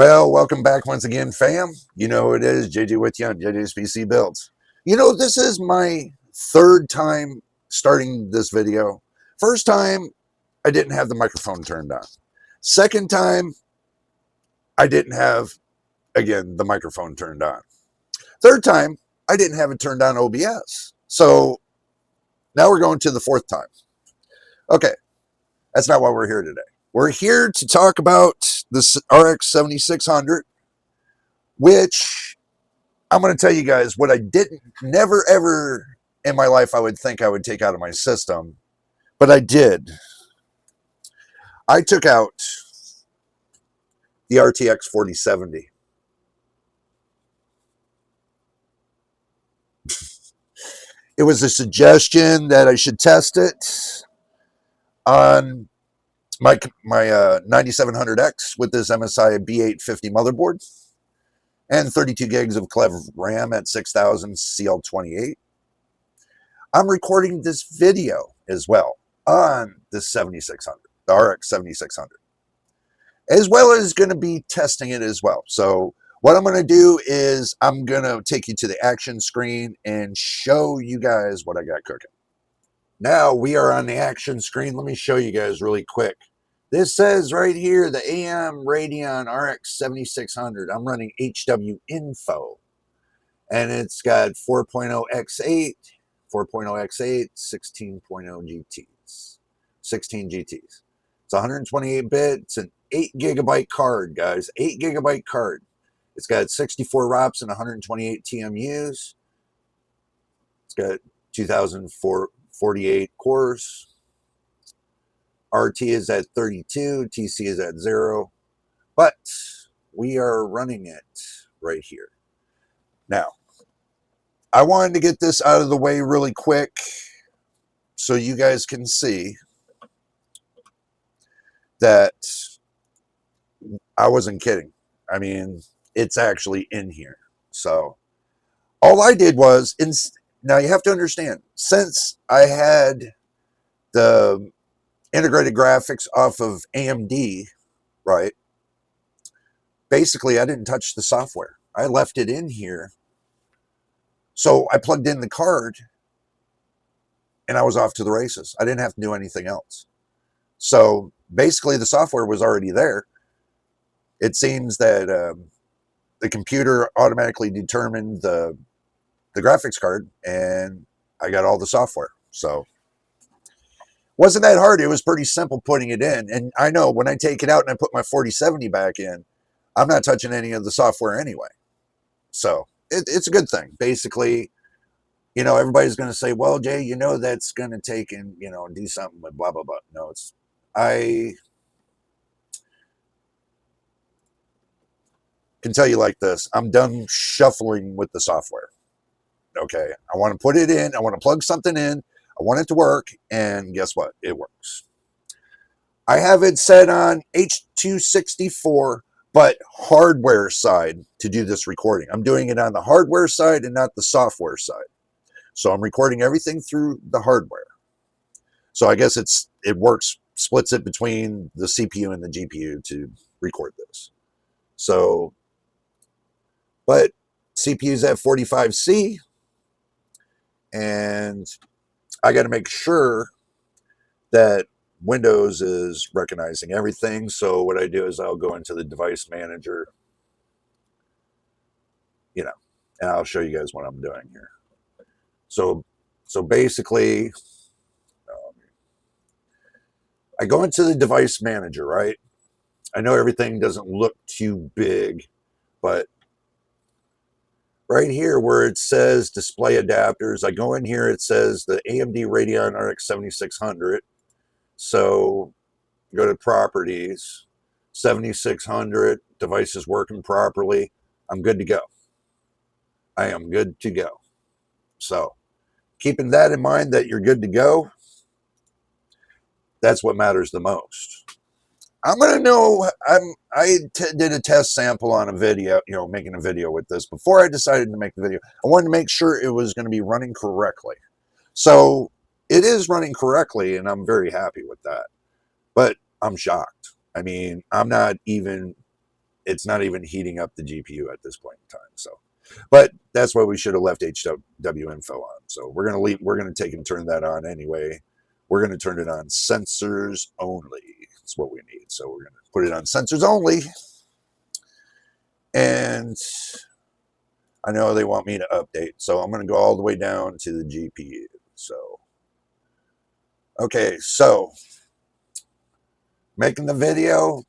Well, welcome back once again, fam. You know who it is, JJ with you on JJ's PC Builds. You know, this is my third time starting this video. First time, I didn't have the microphone turned on. Second time, I didn't have, again, the microphone turned on. Third time, I didn't have it turned on OBS. So now we're going to the fourth time. Okay, that's not why we're here today. We're here to talk about this RX 7600, which I'm going to tell you guys what I never ever in my life I would think I would take out of my system, but I did. I took out the RTX 4070. It was a suggestion that I should test it on my 9700X with this MSI B850 motherboard and 32 gigs of clever RAM at 6000 CL28. I'm recording this video as well on the 7600, the RX 7600, as well as going to be testing it as well. So what I'm going to do is I'm going to take you to the action screen and show you guys what I got cooking. Now we are on the action screen. Let me show you guys really quick. This says right here, the AM Radeon RX 7600. I'm running HW Info. And it's got 4.0 X8, 4.0 X8, 16.0 GTs, 16 GTs. It's 128-bit. It's an 8 gigabyte card, guys. 8 gigabyte card. It's got 64 ROPS and 128 TMUs. It's got 2048 cores. RT is at 32, TC is at 0, but we are running it right here. Now, I wanted to get this out of the way really quick so you guys can see that I wasn't kidding. I mean, it's actually in here. So all I did was, now you have to understand, since I had the integrated graphics off of AMD, right? Basically, I didn't touch the software. I left it in here. So I plugged in the card and I was off to the races. I didn't have to do anything else. So basically, the software was already there. It seems that the computer automatically determined the graphics card and I got all the software. So wasn't that hard. It was pretty simple putting it in. And I know when I take it out and I put my 4070 back in, I'm not touching any of the software anyway. So it's a good thing. Basically, you know, everybody's going to say, well, Jay, you know, that's going to take and, you know, do something with blah, blah, blah. No, I can tell you like this. I'm done shuffling with the software. Okay. I want to put it in. I want to plug something in. I want it to work, and guess what? It works. I have it set on H.264, but hardware side to do this recording. I'm doing it on the hardware side and not the software side. So I'm recording everything through the hardware. So I guess it works, splits it between the CPU and the GPU to record this. So, but CPU's at 45C, and I got to make sure that Windows is recognizing everything. So what I do is I'll go into the device manager, you know, and I'll show you guys what I'm doing here. So basically, I go into the device manager, right? I know everything doesn't look too big, but right here where it says display adapters, I go in here, it says the AMD Radeon RX 7600. So go to properties, 7600, device is working properly. I'm good to go. I am good to go. So keeping that in mind that you're good to go, that's what matters the most. I'm going to know, I did a test sample on a video, you know, making a video with this. Before I decided to make the video, I wanted to make sure it was going to be running correctly. So it is running correctly, and I'm very happy with that. But I'm shocked. I mean, I'm not even it's not even heating up the GPU at this point in time. So, but that's why we should have left HW info on. So we're going to leave, we're going to take and turn that on anyway. We're going to turn it on sensors only. That's what we need. So we're going to put it on sensors only. And I know they want me to update. So I'm going to go all the way down to the GPU. So, okay. So making the video,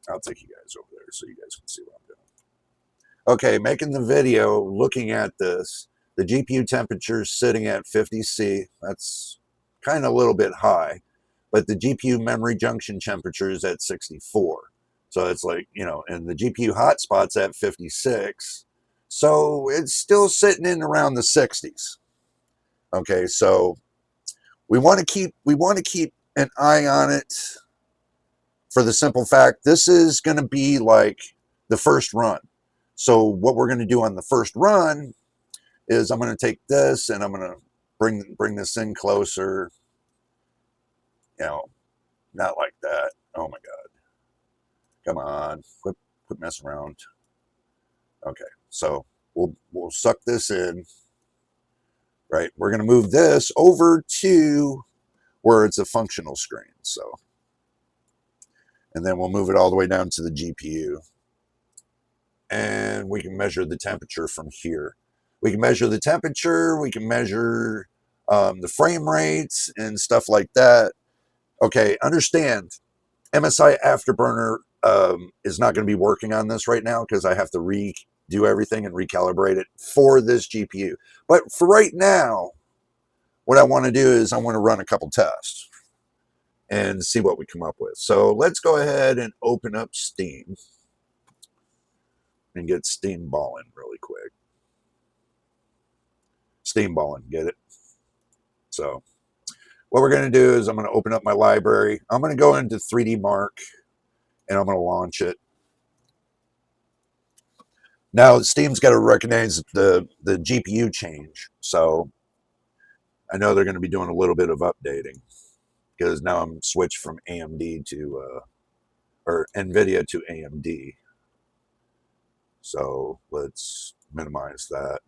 I'll take you guys over there so you guys can see what I'm doing. Okay, making the video, looking at this, the GPU temperature is sitting at 50C. That's kind of a little bit high, but the GPU memory junction temperature is at 64. So it's like, you know, and the GPU hotspot's at 56. So it's still sitting in around the 60s. Okay, so we want to keep an eye on it for the simple fact this is going to be like the first run. So what we're going to do on the first run is I'm going to take this and I'm going to bring this in closer. You know, not like that. Oh my God. Come on. Quit messing around. Okay. So we'll suck this in. Right. We're going to move this over to where it's a functional screen. So, and then we'll move it all the way down to the GPU. And we can measure the temperature from here. We can measure the temperature. We can measure the frame rates and stuff like that. Okay, understand, MSI Afterburner is not going to be working on this right now because I have to redo everything and recalibrate it for this GPU. But for right now, what I want to do is I want to run a couple tests and see what we come up with. So let's go ahead and open up Steam and get Steam balling really quick. Steam balling, get it? So what we're going to do is I'm going to open up my library. I'm going to go into 3D Mark and I'm going to launch it. Now Steam's got to recognize the GPU change. So I know they're going to be doing a little bit of updating because now I'm switched from AMD to, or NVIDIA to AMD. So let's minimize that.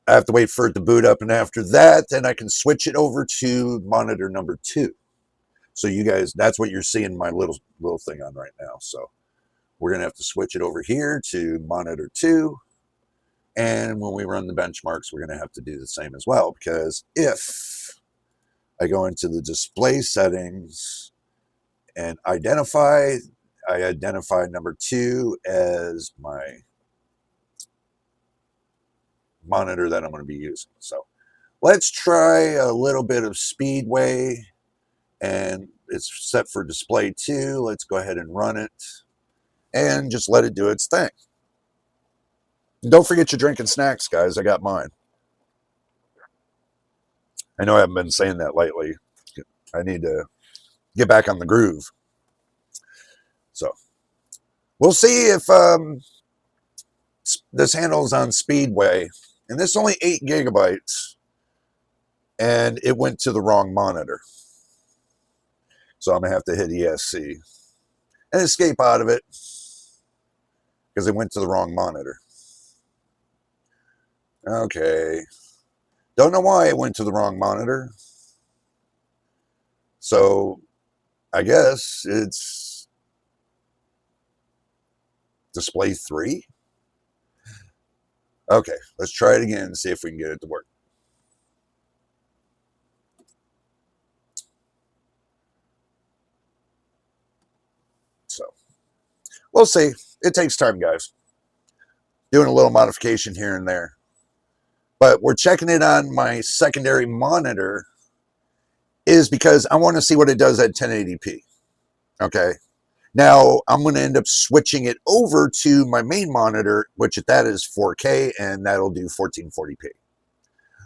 I have to wait for it to boot up, and after that, then I can switch it over to monitor number 2. So you guys, that's what you're seeing my little thing on right now. So we're going to have to switch it over here to monitor 2. And when we run the benchmarks, we're going to have to do the same as well, because if I go into the display settings and I identify number 2 as my monitor that I'm going to be using. So let's try a little bit of Speedway, and it's set for display 2. Let's go ahead and run it and just let it do its thing. And don't forget your drinking snacks, guys. I got mine. I know I haven't been saying that lately. I need to get back on the groove. So we'll see if this handles on Speedway. And this is only 8 gigabytes. And it went to the wrong monitor. So I'm going to have to hit ESC and escape out of it because it went to the wrong monitor. Okay. Don't know why it went to the wrong monitor. So I guess it's display 3. Okay, let's try it again and see if we can get it to work. So we'll see. It takes time, guys. Doing a little modification here and there. But we're checking it on my secondary monitor is because I want to see what it does at 1080p. Okay. Now I'm going to end up switching it over to my main monitor, which that is 4K, and that'll do 1440p.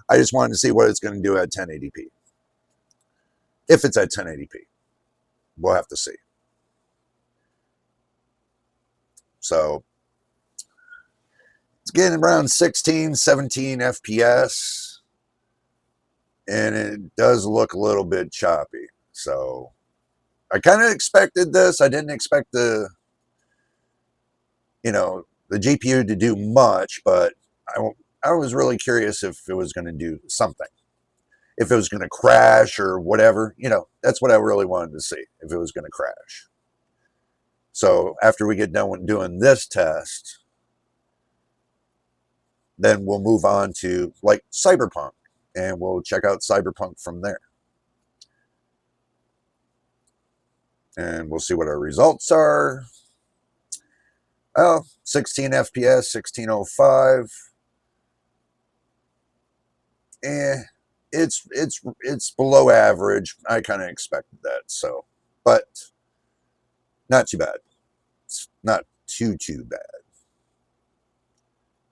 I just wanted to see what it's going to do at 1080p. If it's at 1080p, we'll have to see. So it's getting around 16, 17 FPS, and it does look a little bit choppy. So I kind of expected this. I didn't expect the GPU to do much, but I was really curious if it was going to do something, if it was going to crash or whatever. That's what I really wanted to see, if it was going to crash. So after we get done with doing this test, then we'll move on to like Cyberpunk, and we'll check out Cyberpunk from there. And we'll see what our results are. Oh, 16 FPS, 1605. It's below average. I kind of expected that, so, but not too bad. It's not too bad.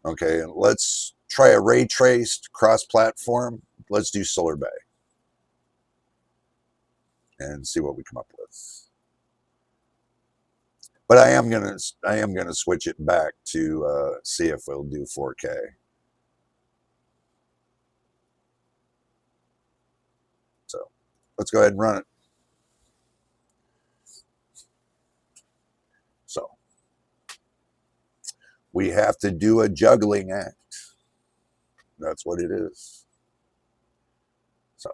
Okay, let's try a ray traced cross-platform. Let's do Solar Bay and see what we come up with. But I am gonna switch it back to see if we'll do 4K. So let's go ahead and run it. So we have to do a juggling act. That's what it is. So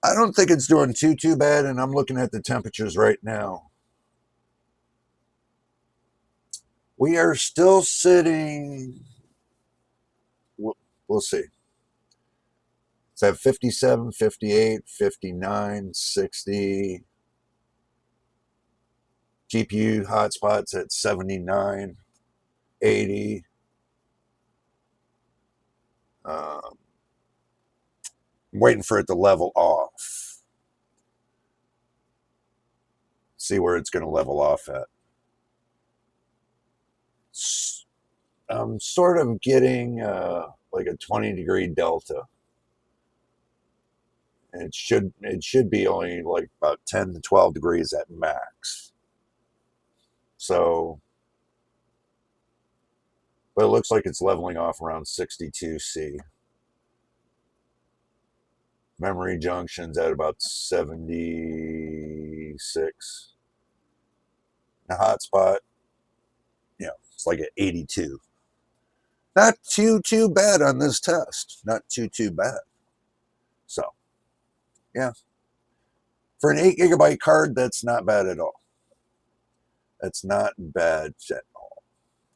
I don't think it's doing too bad, and I'm looking at the temperatures right now. We are still sitting, we'll see. It's at 57, 58, 59, 60. GPU hotspots at 79, 80. I'm waiting for it to level off. See where it's going to level off at. I'm sort of getting like a 20-degree delta. And it should be only like about 10 to 12 degrees at max. So, but it looks like it's leveling off around 62C. Memory junctions at about 76. The hotspot, it's like at 82. Not too bad on this test. Not too bad. So, yeah. For an 8 gigabyte card, that's not bad at all. That's not bad at all.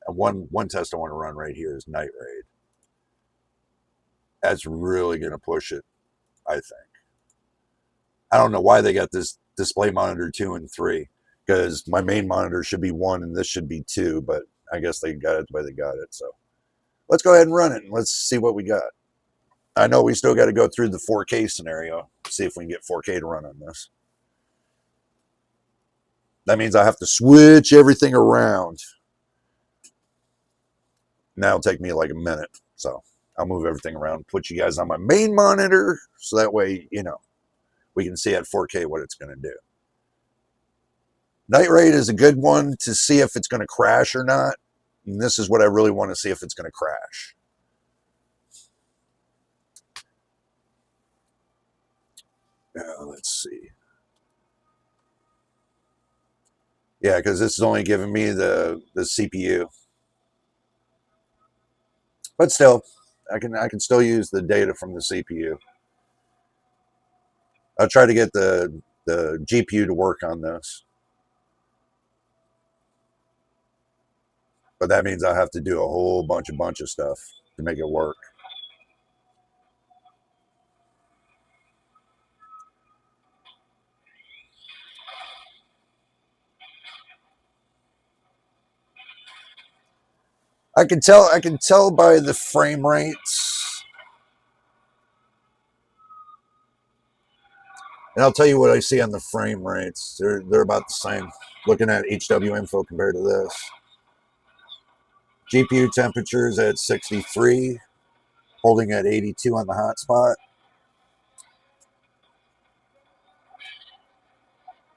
And one test I want to run right here is Night Raid. That's really going to push it, I think. I don't know why they got this display monitor 2 and 3, because my main monitor should be 1 and this should be 2, but I guess they got it the way they got it. So let's go ahead and run it and let's see what we got. I know we still got to go through the 4K scenario, see if we can get 4K to run on this. That means I have to switch everything around. Now it'll take me like a minute. So I'll move everything around, put you guys on my main monitor, so that way, we can see at 4K what it's going to do. Night Raid is a good one to see if it's going to crash or not. And this is what I really want to see, if it's going to crash. Now, let's see. Yeah, because this is only giving me the CPU. But still, I can still use the data from the CPU. I'll try to get the GPU to work on this. But that means I have to do a whole bunch of stuff to make it work. I can tell by the frame rates. And I'll tell you what I see on the frame rates. They're about the same. Looking at HW info compared to this. GPU temperatures at 63, holding at 82 on the hotspot.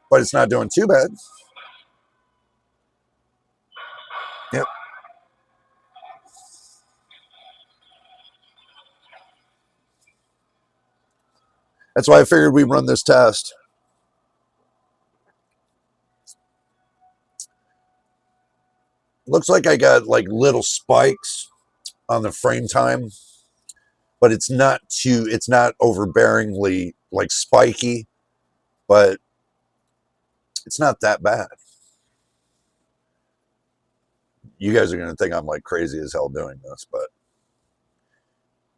But it's not doing too bad. Yep. That's why I figured we'd run this test. Looks like I got like little spikes on the frame time, but it's not overbearingly like spiky, but it's not that bad. You guys are going to think I'm like crazy as hell doing this, but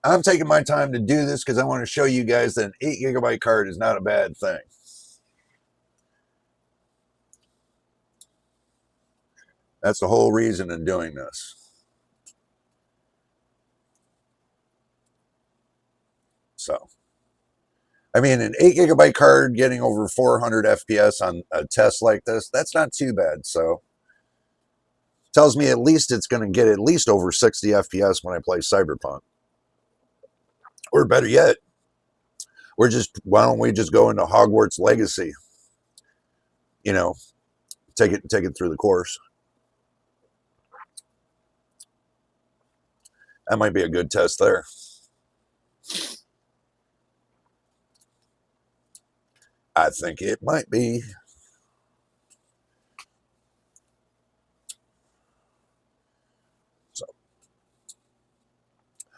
I'm taking my time to do this because I want to show you guys that an 8 gigabyte card is not a bad thing. That's the whole reason in doing this. So, I mean, an 8 gigabyte card getting over 400 FPS on a test like this, that's not too bad. So, tells me at least it's going to get at least over 60 FPS when I play Cyberpunk. Or better yet, why don't we just go into Hogwarts Legacy? You know, take it through the course. That might be a good test there. I think it might be. So,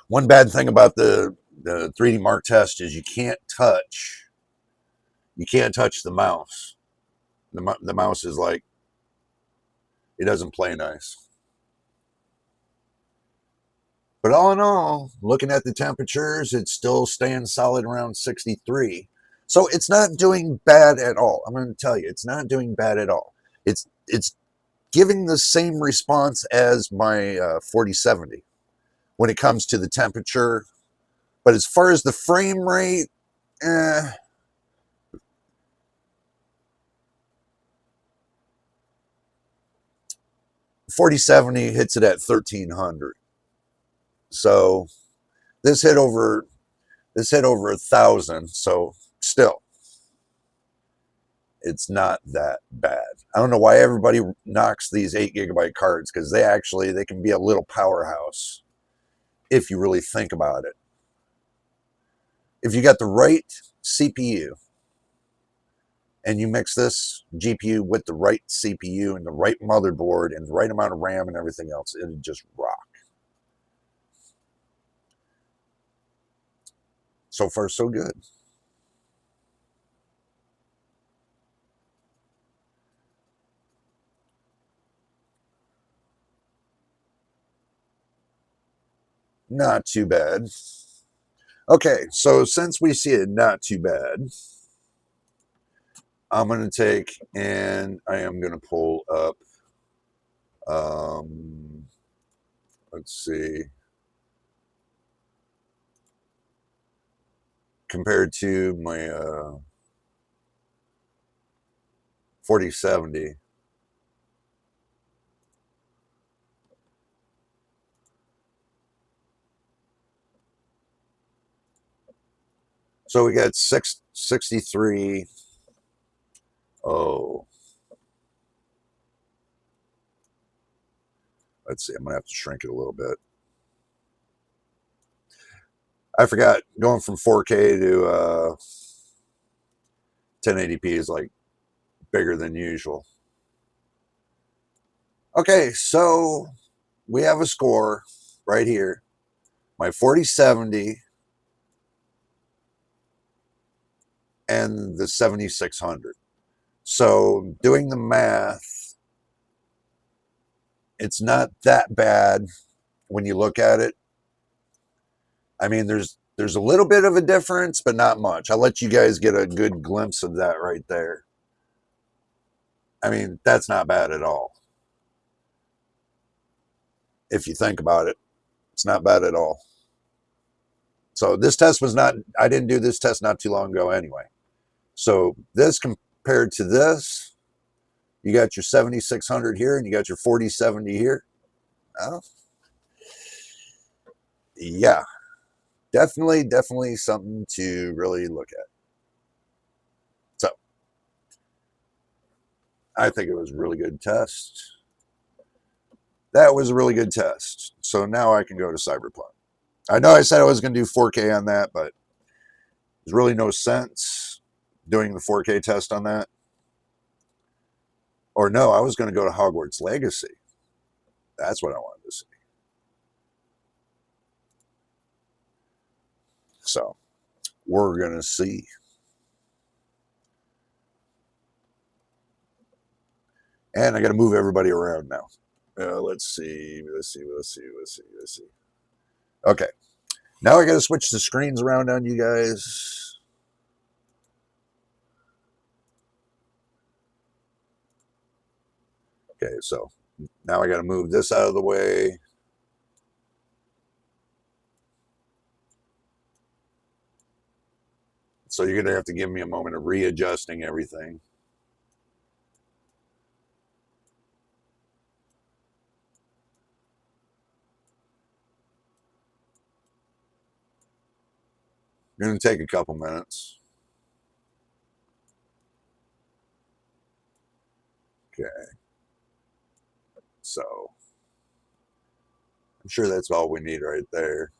one bad thing about the 3D Mark test is you can't touch the mouse. The mouse is like, it doesn't play nice. But all in all, looking at the temperatures, it's still staying solid around 63. So it's not doing bad at all. I'm going to tell you, it's not doing bad at all. It's giving the same response as my 4070 when it comes to the temperature. But as far as the frame rate, 4070 hits it at 1300. So this hit over 1,000. So still, it's not that bad. I don't know why everybody knocks these 8 gigabyte cards, because they can be a little powerhouse if you really think about it. If you got the right CPU and you mix this GPU with the right CPU and the right motherboard and the right amount of RAM and everything else, it'll just rock. So far, so good. Not too bad. Okay, so since we see it not too bad, I'm going to take and I am going to pull up, let's see, compared to my 4070. So we got 663. Oh, let's see. I'm going to have to shrink it a little bit. I forgot, going from 4K to 1080p is like bigger than usual. Okay, so we have a score right here. My 4070 and the 7600. So doing the math, it's not that bad when you look at it. I mean, there's a little bit of a difference, but not much. I'll let you guys get a good glimpse of that right there. I mean, that's not bad at all. If you think about it, it's not bad at all. So this test was not, I didn't do this test not too long ago anyway. So this compared to this, you got your 7600 here and you got your 4070 here. Oh, yeah, definitely something to really look at. So I think it was a really good test. That was a really good test. So now I can go to Cyberpunk. I know I said I was going to do 4K on that, but There's really no sense doing the 4K test on that. Or no, I was going to go to Hogwarts Legacy. That's what I wanted to see. So we're going to see. And I got to move everybody around now. Let's see. Okay. Now I got to switch the screens around on you guys. Okay, so now I got to move this out of the way. So you're going to have to give me a moment of readjusting everything. Going to take a couple minutes. Okay. So I'm sure that's all we need right there.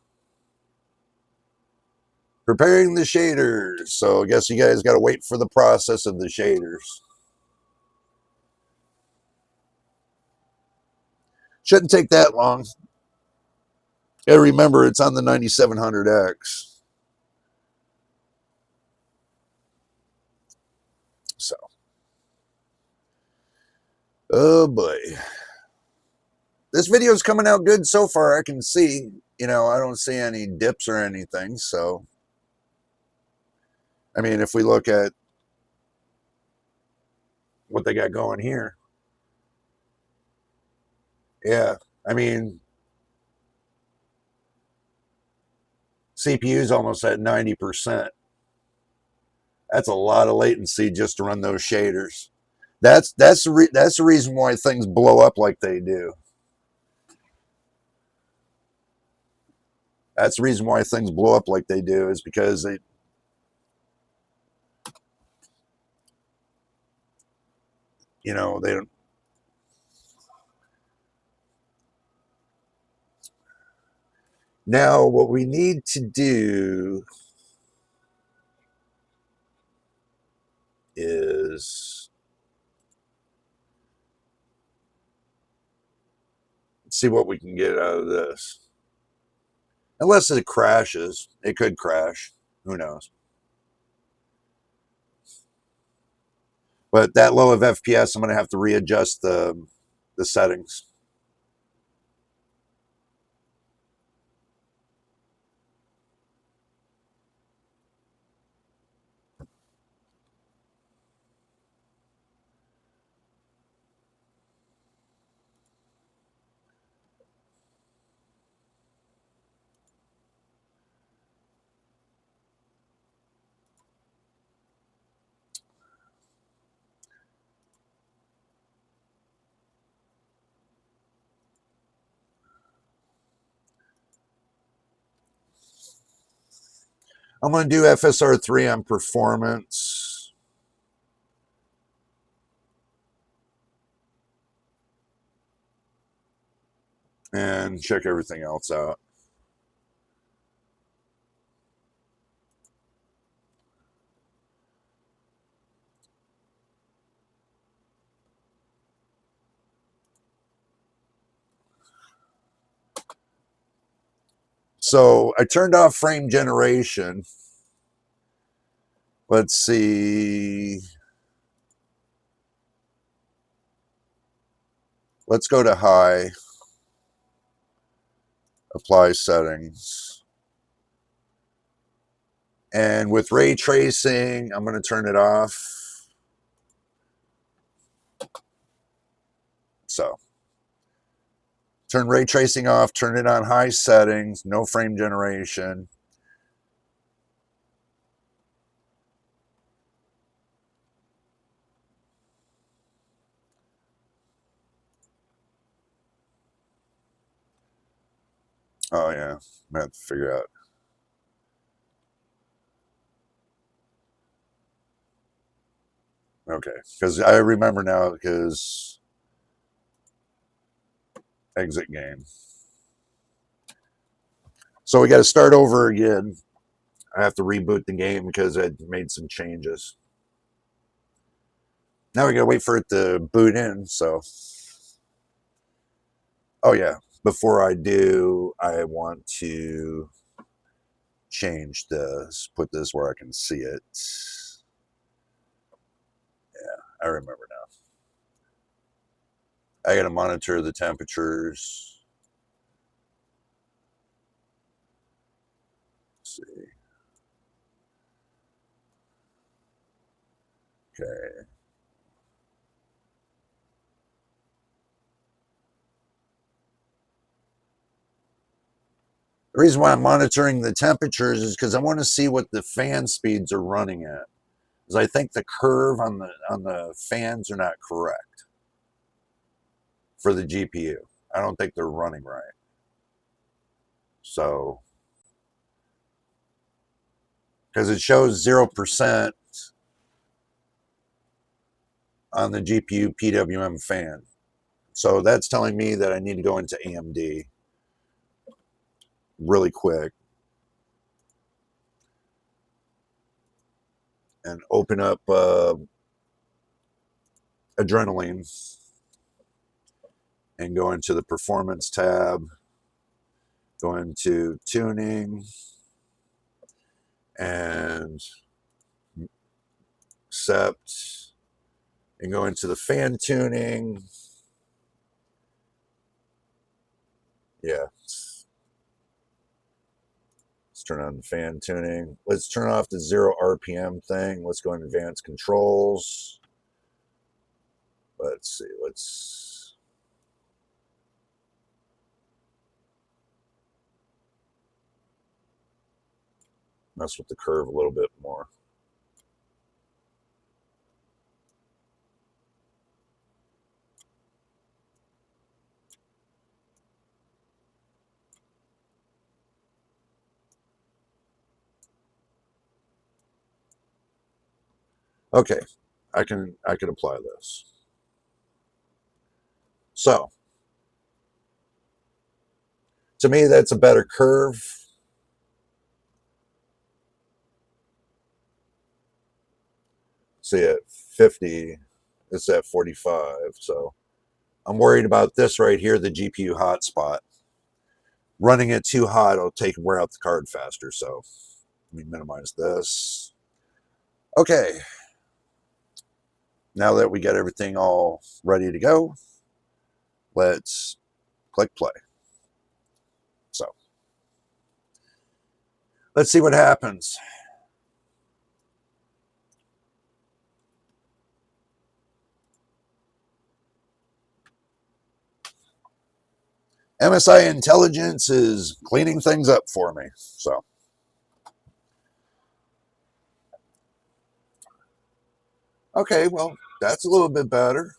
Preparing the shaders. So I guess you guys got to wait for the process of the shaders. Shouldn't take that long. Gotta remember it's on the 9700X. So, oh boy. This video is coming out good so far. I can see, I don't see any dips or anything. So, I mean, if we look at what they got going here, yeah, I mean, CPU is almost at 90%. That's a lot of latency just to run those shaders. That's the reason why things blow up like they do. That's the reason why things blow up like they do, is because they don't. Now, what we need to do is see what we can get out of this. Unless it crashes. It could crash. Who knows? But that low of FPS, I'm going to have to readjust the settings. I'm going to do FSR3 on performance. And check everything else out. So I turned off frame generation. Let's see. Let's go to high. Apply settings. And with ray tracing, I'm going to turn it off. So turn ray tracing off, turn it on high settings, no frame generation. Oh yeah, I have to figure out. Okay, because I remember now, because exit game. So we got to start over again. I have to reboot the game because I made some changes. Now we gotta wait for it to boot in. So, oh yeah, before I do, I want to change this, put this where I can see it. Yeah, I remember now. I gotta monitor the temperatures. Let's see. Okay. The reason why I'm monitoring the temperatures is because I want to see what the fan speeds are running at. Because I think the curve on the fans are not correct for the GPU. I don't think they're running right. So, because it shows 0% on the GPU PWM fan. So that's telling me that I need to go into AMD really quick and open up Adrenaline and go into the performance tab, go into tuning and accept and go into the fan tuning. Yeah. Let's turn on the fan tuning. Let's turn off the 0 RPM thing. Let's go in advanced controls. Let's see. Let's mess with the curve a little bit more. Okay, I can apply this. So to me, that's a better curve. See, at 50, it's at 45. So I'm worried about this right here, the GPU hotspot. Running it too hot, it'll wear out the card faster. So let me minimize this. Okay. Now that we got everything all ready to go, let's click play. So let's see what happens. MSI Intelligence is cleaning things up for me. So, okay, well, that's a little bit better.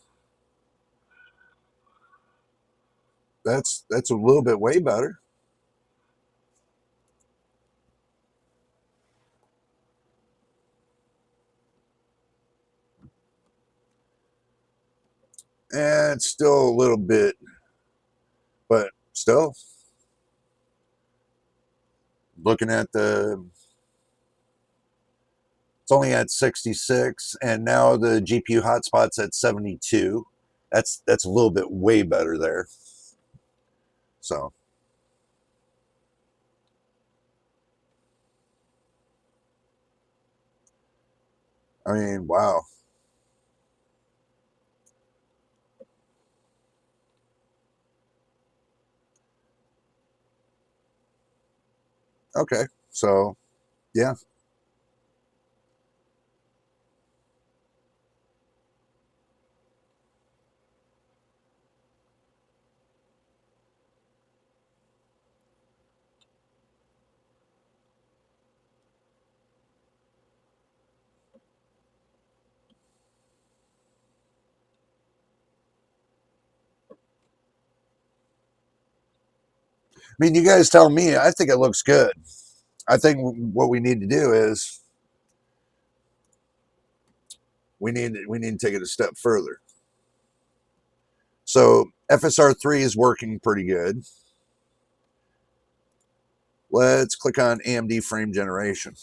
That's a little bit way better. And it's still a little bit, but still looking at it's only at 66, and now the GPU hotspot's at 72. That's a little bit way better there. So, I mean, wow. Okay, so yeah. I mean, you guys tell me. I think it looks good. I think what we need to do is we need to take it a step further. So FSR3 is working pretty good. Let's click on AMD frame generation.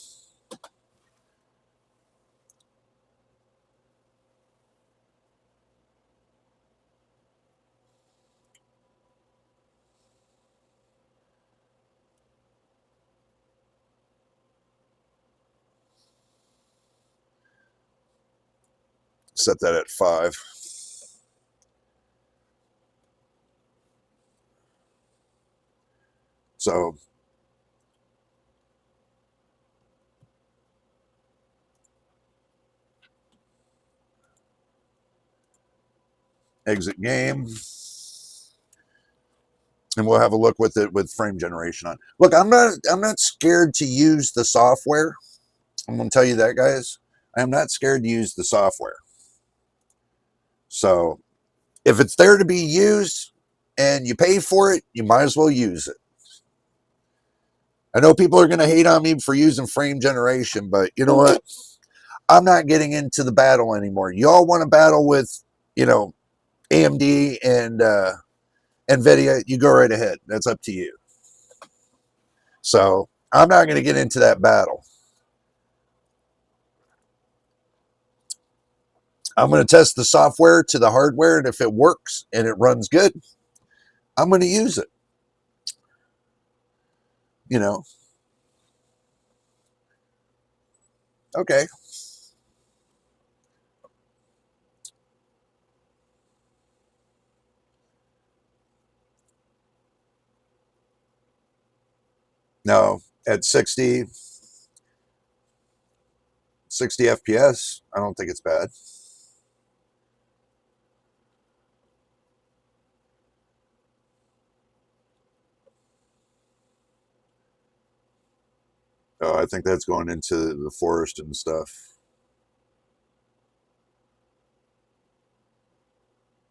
Set that at 5. So exit game, and we'll have a look with it with frame generation on. Look, I'm not scared to use the software. I'm going to tell you that, guys. I am not scared to use the software. So if it's there to be used and you pay for it, you might as well use it. I know people are going to hate on me for using frame generation, but you know what? I'm not getting into the battle anymore. Y'all want to battle with, AMD and NVIDIA, you go right ahead. That's up to you. So I'm not going to get into that battle. I'm going to test the software to the hardware, and if it works and it runs good, I'm going to use it. Okay. No, at 60 FPS, I don't think it's bad. Oh, I think that's going into the forest and stuff.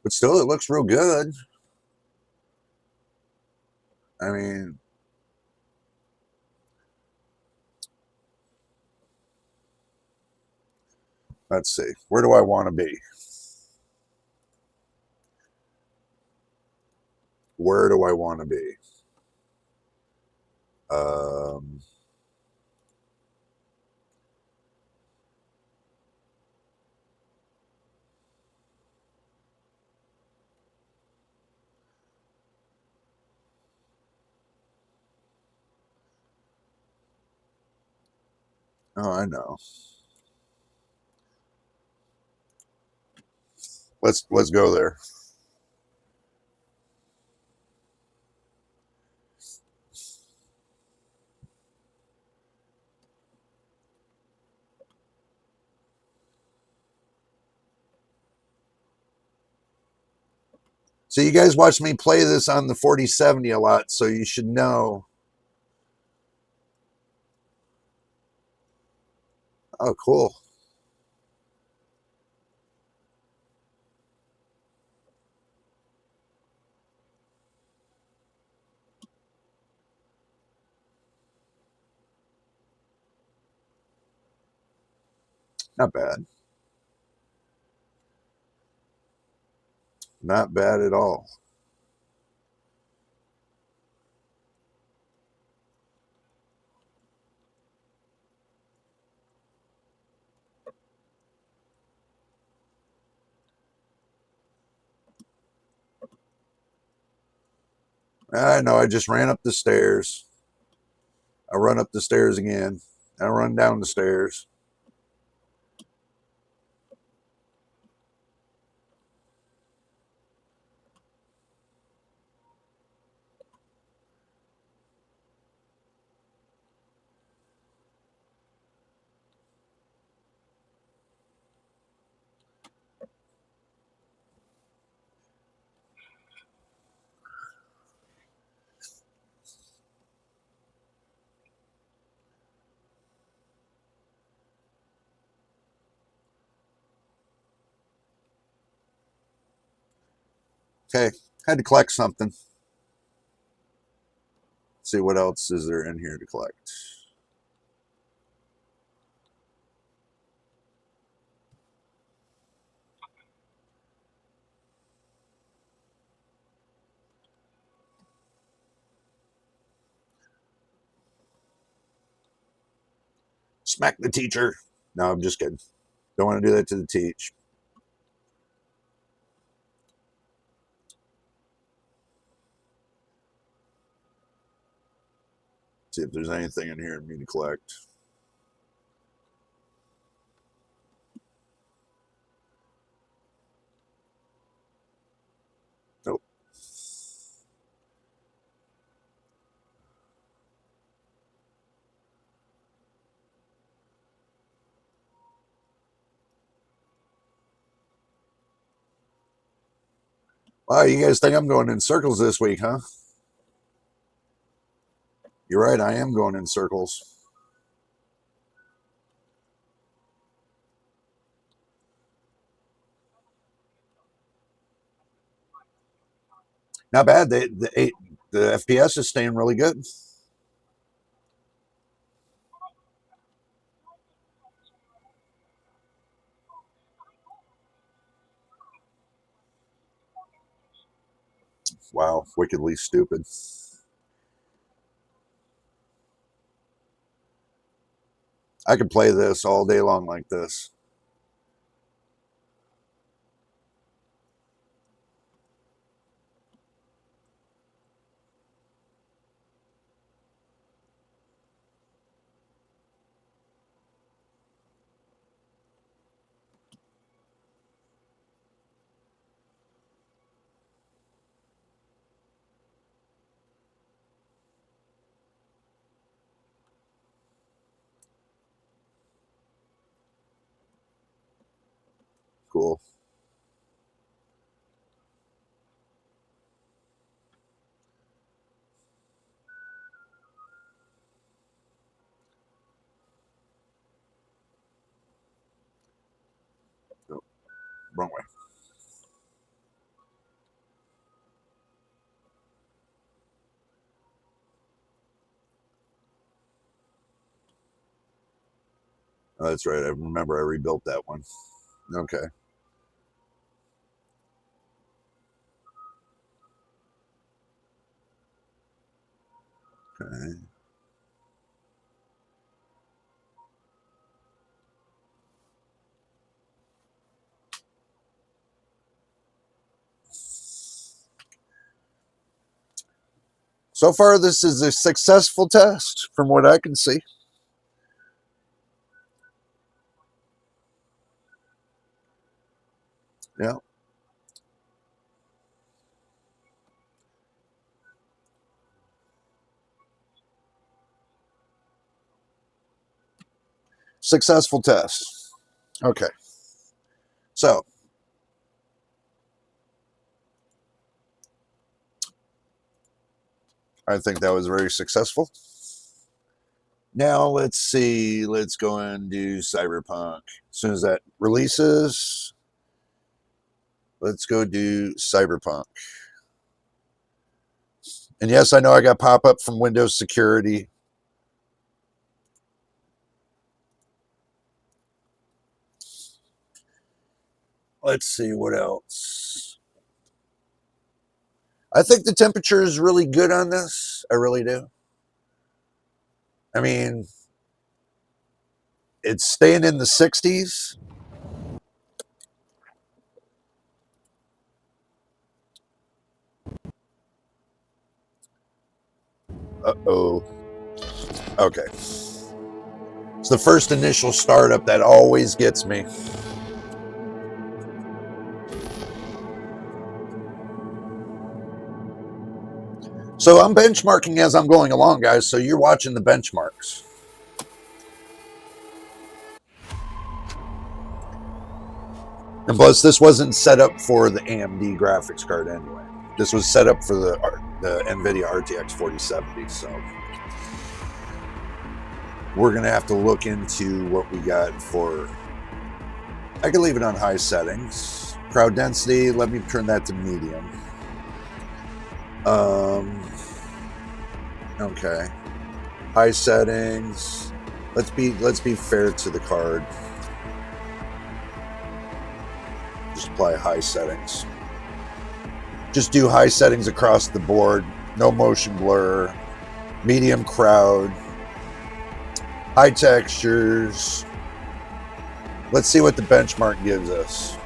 But still, it looks real good. I mean, let's see. Where do I want to be? Where do I want to be? Um, oh, I know. Let's go there. So you guys watch me play this on the 4070 a lot, so you should know. Oh, cool. Not bad. Not bad at all. I know. I just ran up the stairs. I run up the stairs again. I run down the stairs. Okay. Had to collect something. See what else is there in here to collect. Smack the teacher. No, I'm just kidding. Don't want to do that to the teach. See if there's anything in here for me to collect. Nope. Wow, you guys think I'm going in circles this week, huh? You're right, I am going in circles. Not bad. The FPS is staying really good. Wow, wickedly stupid. I could play this all day long like this. Cool. Oh, wrong way. Oh, that's right. I remember I rebuilt that one. Okay. Okay. So far, this is a successful test from what I can see. Yeah. Successful test. Okay. So, I think that was very successful. Now, let's see. Let's go and do Cyberpunk. As soon as that releases, let's go do Cyberpunk. And yes, I know I got pop up from Windows Security. Let's see what else. I think the temperature is really good on this. I really do. I mean, it's staying in the 60s. Uh-oh. Okay. It's the first initial startup that always gets me. So I'm benchmarking as I'm going along, guys. So you're watching the benchmarks. And plus, this wasn't set up for the AMD graphics card anyway. This was set up for the NVIDIA RTX 4070. So we're going to have to look into what we got for... I can leave it on high settings. Crowd density, let me turn that to medium. Okay. High settings. Let's be fair to the card. Just apply high settings. Just do high settings across the board. No motion blur. Medium crowd. High textures. Let's see what the benchmark gives us.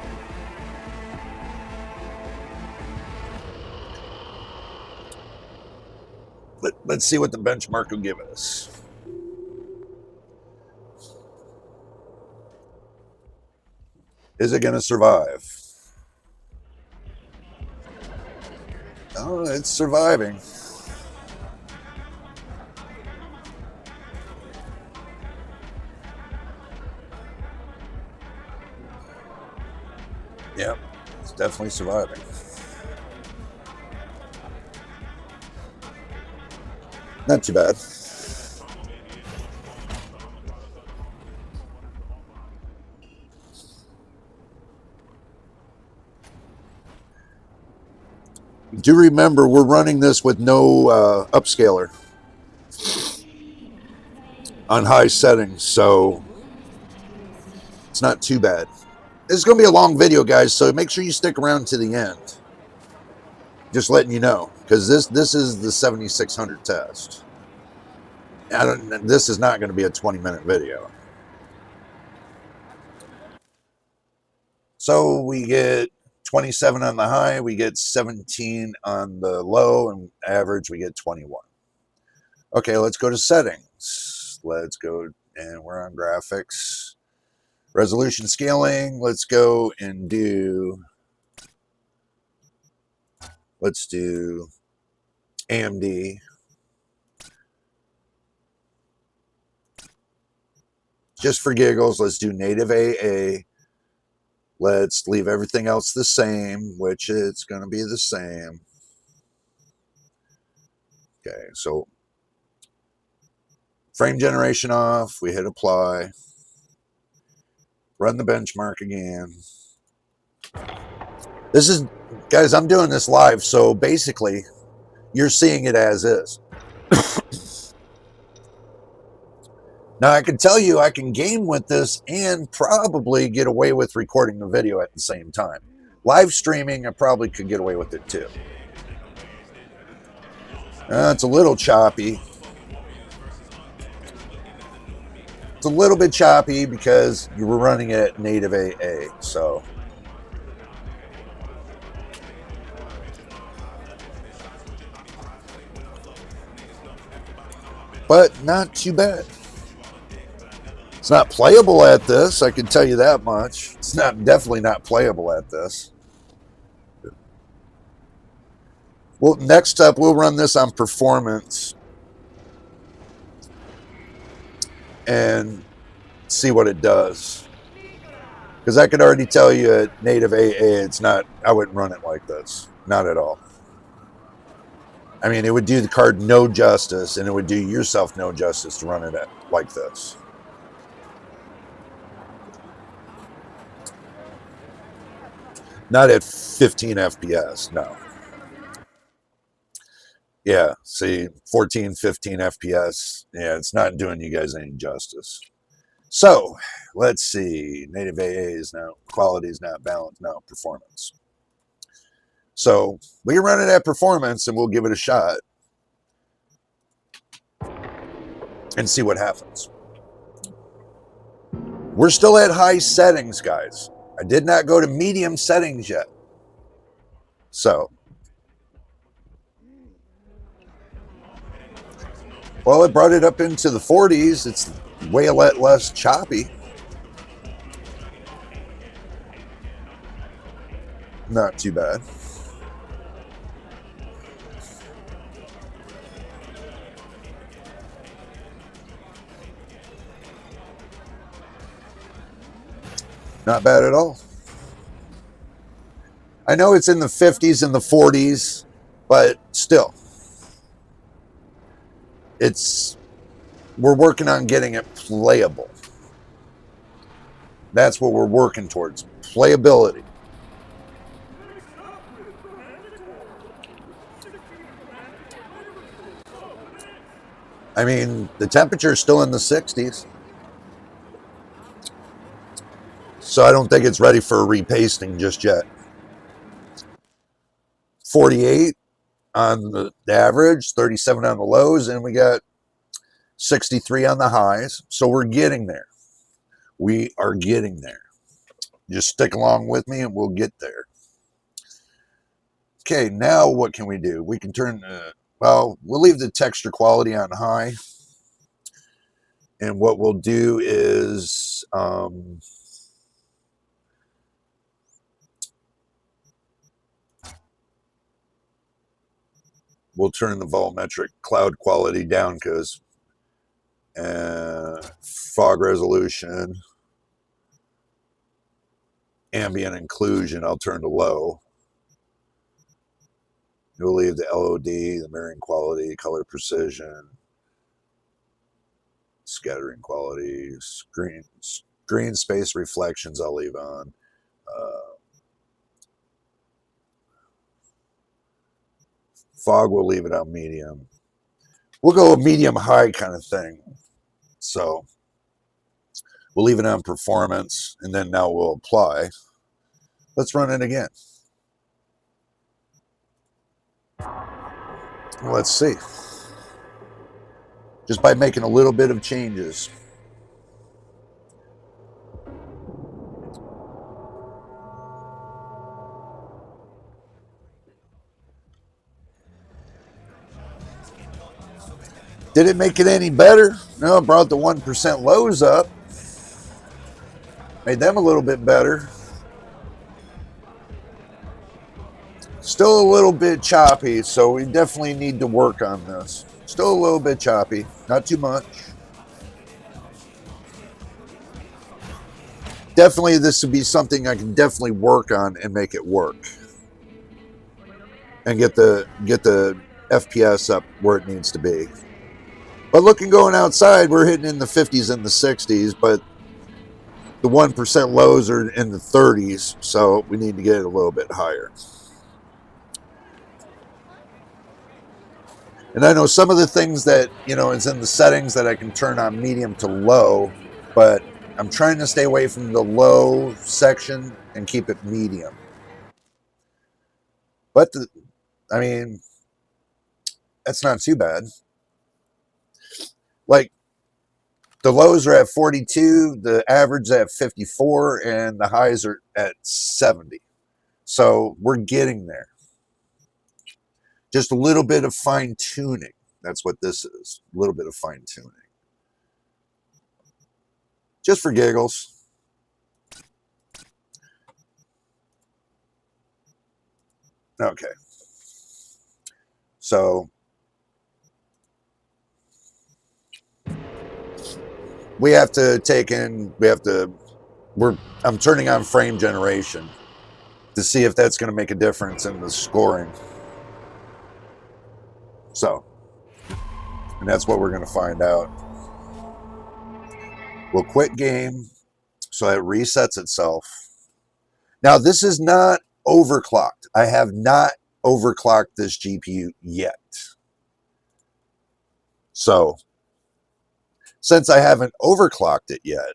Let's see what the benchmark will give us. Is it going to survive? Oh, it's surviving. Yep, it's definitely surviving. Not too bad. Do remember, we're running this with no upscaler on high settings, so it's not too bad. This is going to be a long video, guys, so make sure you stick around to the end. Just letting you know, because this is the 7600 test. This is not going to be a 20-minute video. So we get 27 on the high, we get 17 on the low, and average we get 21. Okay, let's go to settings. Let's go, and we're on graphics. Resolution scaling, let's go and let's do AMD. Just for giggles, let's do native AA. Let's leave everything else the same, which it's going to be the same. Okay, so frame generation off, we hit apply. Run the benchmark again. This is, guys, I'm doing this live, so basically you're seeing it as is. Now, I can tell you I can game with this and probably get away with recording the video at the same time. Live streaming, I probably could get away with it too. It's a little choppy. It's a little bit choppy because you were running it at native AA, so. But not too bad. It's not playable at this, I can tell you that much. It's definitely not playable at this. Well, next up, we'll run this on performance and see what it does. Because I could already tell you at native AA, it's not, I wouldn't run it like this. Not at all. I mean, it would do the card no justice, and it would do yourself no justice to run it like this. Not at 15 FPS, no. Yeah, see, 14, 15 FPS. Yeah, it's not doing you guys any justice. So, let's see. Native AA is now, quality is not balanced, now performance. So, we can run it at performance and we'll give it a shot and see what happens. We're still at high settings, guys. I did not go to medium settings yet. So, well, it brought it up into the 40s. It's way less choppy. Not too bad. Not bad at all. I know it's in the 50s and the 40s, but still. We're working on getting it playable. That's what we're working towards. Playability. I mean, the temperature is still in the 60s. So I don't think it's ready for repasting just yet. 48 on the average, 37 on the lows, and we got 63 on the highs. So we're getting there. We are getting there. Just stick along with me and we'll get there. Okay, now what can we do? We can turn, well, we'll leave the texture quality on high. And what we'll do is we'll turn the volumetric cloud quality down because fog resolution, ambient inclusion, I'll turn to low. We'll leave the LOD, the mirroring quality, color precision, scattering quality, screen space reflections I'll leave on. Fog will leave it on medium. We'll go a medium high kind of thing. So we'll leave it on performance, and then now we'll apply. Let's run it again. Let's see. Just by making a little bit of changes. Did it make it any better? No, it brought the 1% lows up. Made them a little bit better. Still a little bit choppy, so we definitely need to work on this. Still a little bit choppy, not too much. Definitely this would be something I can definitely work on and make it work. And get the FPS up where it needs to be. But looking going outside, we're hitting in the 50s and the 60s, but the 1% lows are in the 30s, so we need to get it a little bit higher. And I know some of the things that, is in the settings that I can turn on medium to low, but I'm trying to stay away from the low section and keep it medium. But, that's not too bad. Like, the lows are at 42, the average at 54, and the highs are at 70. So we're getting there. Just a little bit of fine tuning. That's what this is. A little bit of fine tuning. Just for giggles. Okay. So we have to take in, I'm turning on frame generation to see if that's going to make a difference in the scoring. So, and that's what we're going to find out. We'll quit game so it resets itself. Now, this is not overclocked. I have not overclocked this GPU yet. So, since I haven't overclocked it yet,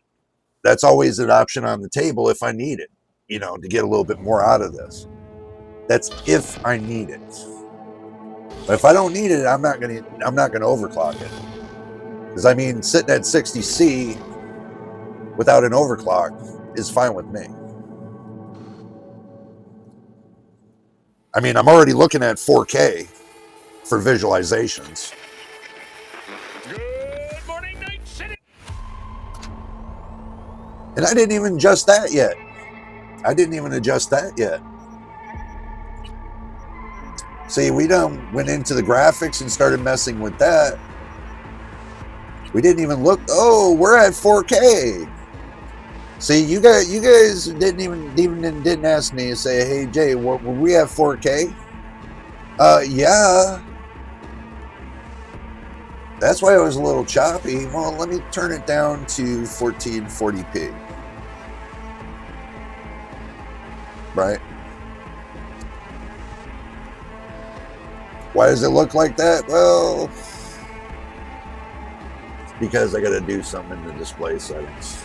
that's always an option on the table if I need it, to get a little bit more out of this. That's if I need it. But if I don't need it, I'm not gonna overclock it. Because sitting at 60C without an overclock is fine with me. I'm already looking at 4K for visualizations. Good morning, Night City. And I didn't even adjust that yet. See, we done went into the graphics and started messing with that. We didn't even look. Oh, we're at 4K. See, you guys didn't ask me to say, hey Jay, were we at 4K? Yeah. That's why it was a little choppy. Well, let me turn it down to 1440p. Right? Why does it look like that? Well, because I got to do something in the display settings.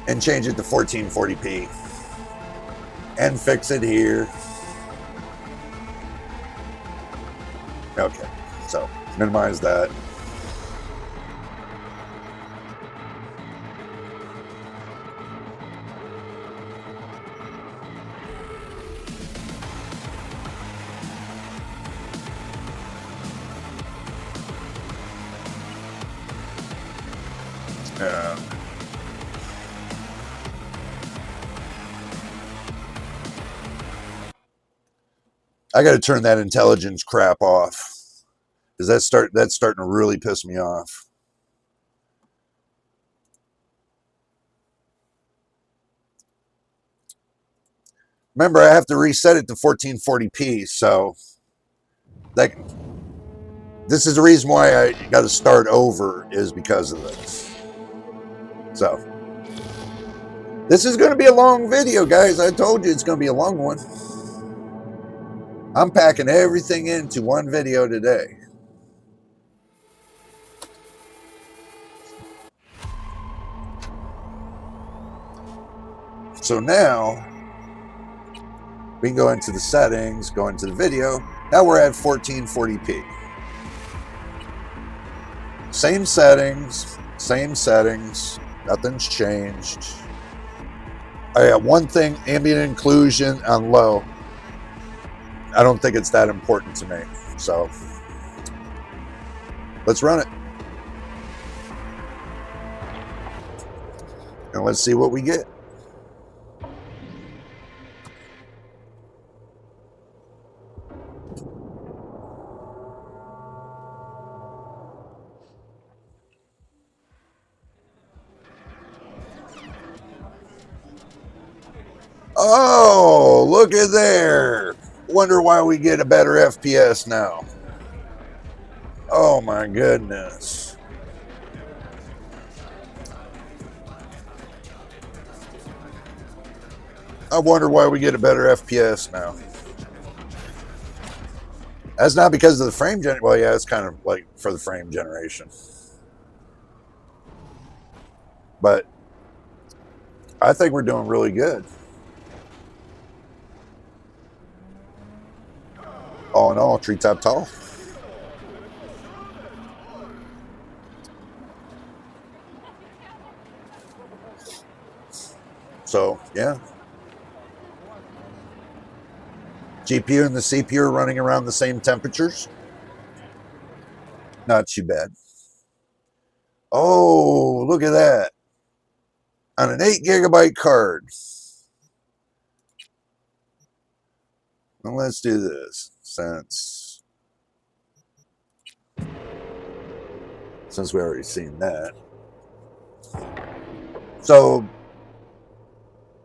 And change it to 1440p. And fix it here. Okay, so minimize that. I got to turn that intelligence crap off because that's starting to really piss me off. Remember, I have to reset it to 1440p, so that this is the reason why I got to start over is because of this. So this is going to be a long video, guys. I told you it's going to be a long one. I'm packing everything into one video today. So now we can go into the settings, go into the video. Now we're at 1440p. Same settings, nothing's changed. I got one thing, ambient inclusion on low. I don't think it's that important to me. So let's run it. And let's see what we get. Oh, look at there. Wonder why we get a better FPS now. Oh my goodness. I wonder why we get a better FPS now. That's not because of the frame gen. Well, yeah, it's kind of like for the frame generation. But I think we're doing really good. All in all, treetop tall. So, yeah. GPU and the CPU are running around the same temperatures. Not too bad. Oh, look at that. On an 8 gigabyte card. Well, let's do this since we already seen that. So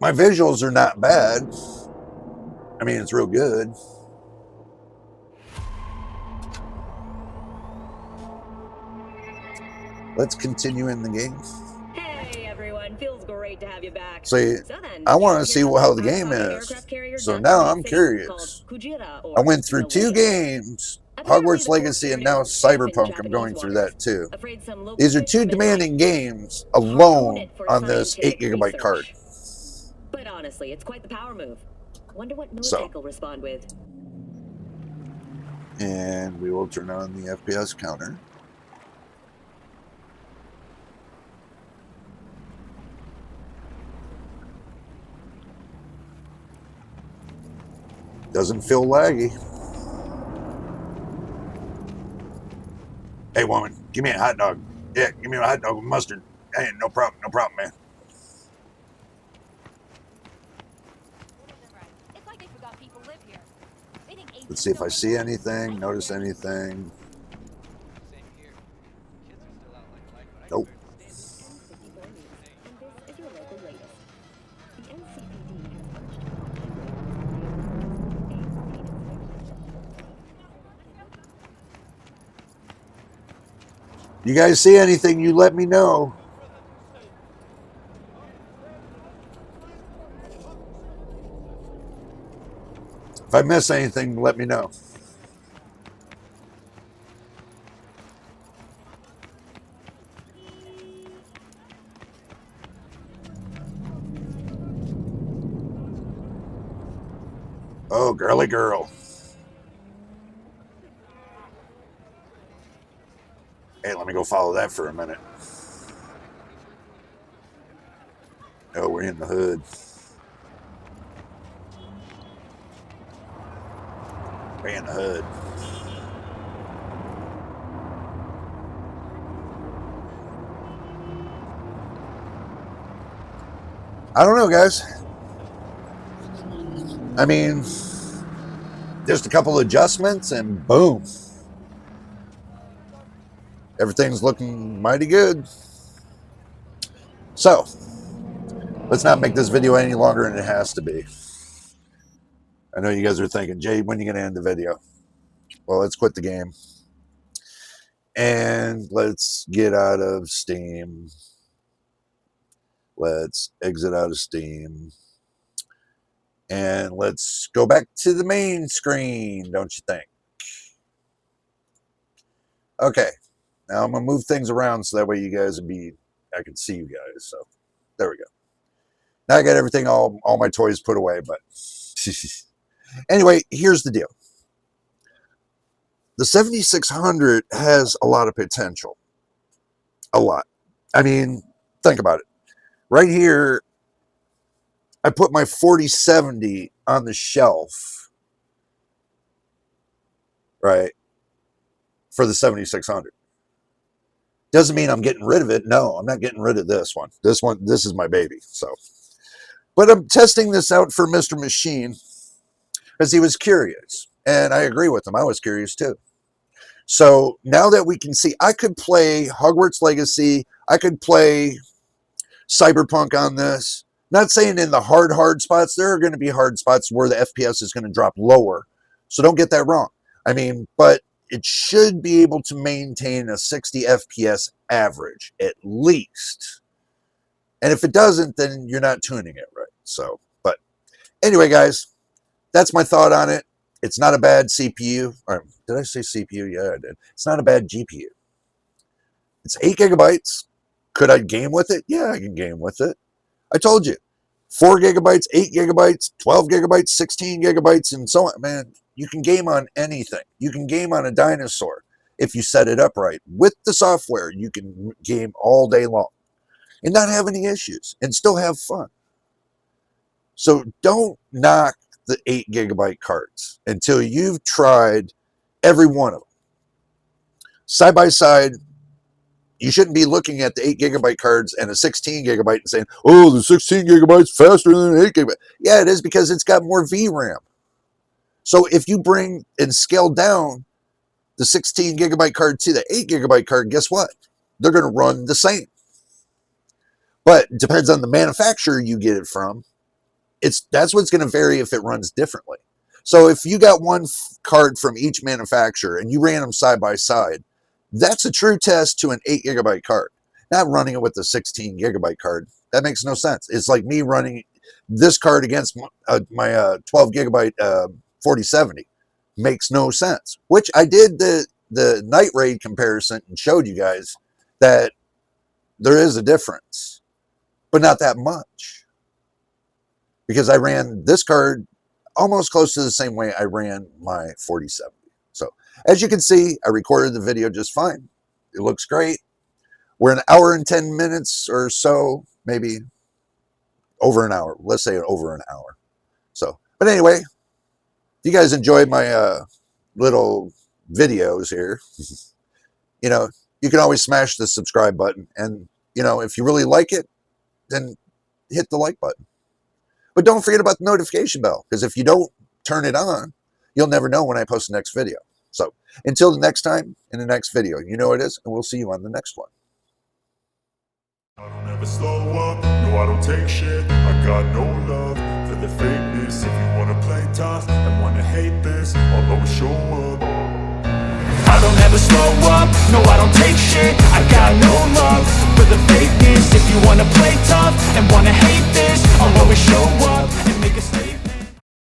my visuals are not bad. I mean, it's real good. Let's continue in the game. Hey everyone, feels great to have you back. So I want to see how the game is. So now I'm curious. I went through 2 games, Hogwarts Legacy and now Cyberpunk. I'm going through that too. These are 2 demanding games alone on this 8 gigabyte card. But honestly, it's quite the power move. Wonder what Militech will respond with. And we will turn on the FPS counter. Doesn't feel laggy. Hey, woman, give me a hot dog. Yeah, give me a hot dog with mustard. Hey, no problem, man. Let's see if I see anything, notice anything. Nope. You guys see anything, you let me know. If I miss anything, let me know. Oh, girly girl. Hey, let me go follow that for a minute. Oh, we're in the hood. We're in the hood. I don't know, guys. I mean, just a couple adjustments and boom. Everything's looking mighty good. So, let's not make this video any longer than it has to be. I know you guys are thinking, Jay, when are you going to end the video? Well, let's quit the game. And let's get out of Steam. Let's exit out of Steam. And let's go back to the main screen, don't you think? Okay. Now I'm going to move things around so that way you guys I can see you guys. So there we go. Now I got everything, all my toys put away. But anyway, here's the deal. The 7600 has a lot of potential. A lot. I mean, think about it. Right here, I put my 4070 on the shelf, right, for the 7600. Doesn't mean I'm getting rid of it. No, I'm not getting rid of this one. This is my baby. So, but I'm testing this out for Mr. Machine because he was curious. And I agree with him. I was curious too. So now that we can see, I could play Hogwarts Legacy. I could play Cyberpunk on this. Not saying in the hard spots. There are going to be hard spots where the FPS is going to drop lower. So don't get that wrong. I mean, but it should be able to maintain a 60 FPS average at least. And if it doesn't, then you're not tuning it right. So, but anyway, guys, that's my thought on it. It's not a bad CPU. Or did I say CPU? Yeah, I did. It's not a bad GPU. It's 8 gigabytes. Could I game with it? Yeah, I can game with it. I told you. 4 gigabytes, 8 gigabytes, 12 gigabytes, 16 gigabytes, and so on. Man, you can game on anything. You can game on a dinosaur if you set it up right. With the software, you can game all day long and not have any issues and still have fun. So don't knock the 8 gigabyte cards until you've tried every one of them. Side by side, you shouldn't be looking at the 8 gigabyte cards and a 16 gigabyte and saying, oh, the 16 gigabytes faster than an 8 gigabyte. Yeah, it is because it's got more VRAM. So if you bring and scale down the 16 gigabyte card to the 8 gigabyte card, guess what? They're going to run the same. But it depends on the manufacturer you get it from. That's what's going to vary if it runs differently. So if you got one card from each manufacturer and you ran them side by side, that's a true test to an 8 gigabyte card. Not running it with a 16 gigabyte card. That makes no sense. It's like me running this card against my 12 gigabyte 4070. Makes no sense. Which I did the Night Raid comparison and showed you guys that there is a difference, but not that much. Because I ran this card almost close to the same way I ran my 4070. So as you can see, I recorded the video just fine. It looks great. We're an hour and 10 minutes or so, maybe over an hour. Let's say over an hour. So, but anyway, if you guys enjoyed my little videos here, you know, you can always smash the subscribe button. And, you know, if you really like it, then hit the like button. But don't forget about the notification bell, because if you don't turn it on, you'll never know when I post the next video. So until the next time, in the next video, you know it is, and we'll see you on the next one. I don't ever slow up, no I don't take shit. I got no love for the fakeness. If you wanna play tough and wanna hate this, I'll always show up. I don't ever slow up, no I don't take shit. I got no love for the fakeness. If you wanna play tough and wanna hate this, I'll always show up and make a statement.